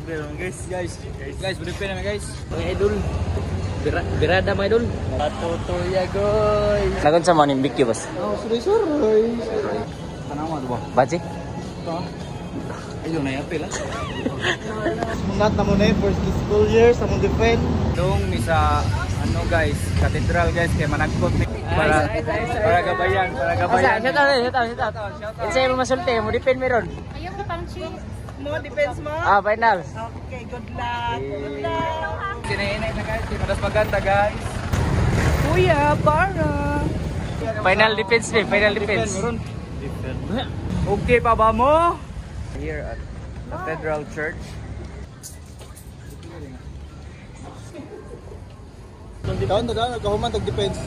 Guys, beripen namin guys. Mga idol. Birada mga idol. Patutuya guys. Lagon sa mga nimbikyo bas. Oh, suray-suray. Panama ito ba? Baji? Ito. Ayun na yapil ha. Mungat na muna yung first school year sa mong defend. Doon ni sa ano guys, cathedral guys kay managkot ni para gabayan, para gabayan. Shout out. Insay mo masulti, mo depend meron. Ayaw ko pang cheese. Mo, defense mo? Ah, final. Okay, good luck. Good luck. Sinainay na guys, madas maganda guys. Kuya, para. Final defense ni, final defense. Okay pa ba mo? Here at the Federal Church. Kaon na kahuman tag-defense.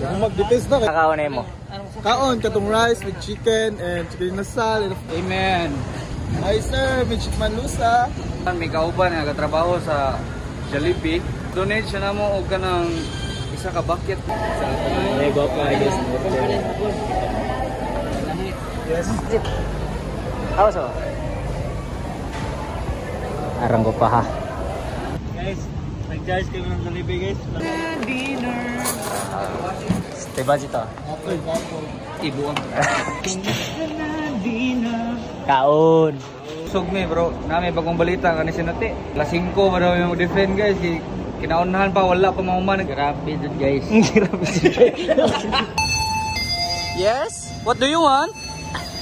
Kung mag-defense na. Kakaon na mo. Kaon, katong rice with chicken and chicken nasal. Amen. Hi sir, may chicken lusa. May kauban nga katrabaho sa Jollibee. Donate siya na mo og kanang isa ka bucket. May go pa guys. Yes. How so? Arang ko pa ha. Guys, nag-charge kayo ng Jollibee guys. Dinner. Stay ba dito? Okay, Ibuang. Kaon. Sug me bro, nami bagong balita kani sinati. Alas 5 ba daw yung defend guys. Kinaunahan pa wala pa mauman. Grabe dun guys. Grabe dun. Yes? What do you want?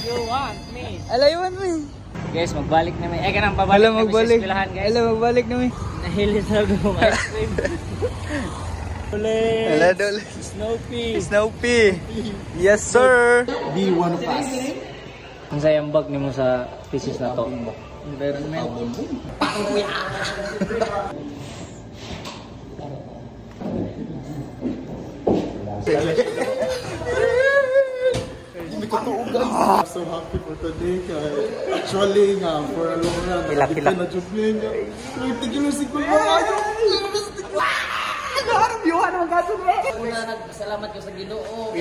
You want me? Ala, you want me? Guys, magbalik na may. Kanang pabalik na may sa eskwelahan guys. Ala, magbalik na may. Nahilit na ako ng ice cream. Ala, dole. Snoopy. Yes, sir. Be one of us. Ang sayang bag ni mo sa thesis na to. Environment. I'm so happy for today actually for a long run. Pila. Tigil si Kuya. Una nagpasalamat ko sa Ginoo.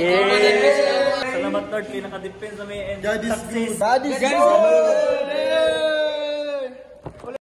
Salamat Lord kay naka-defend sa may end. God is good.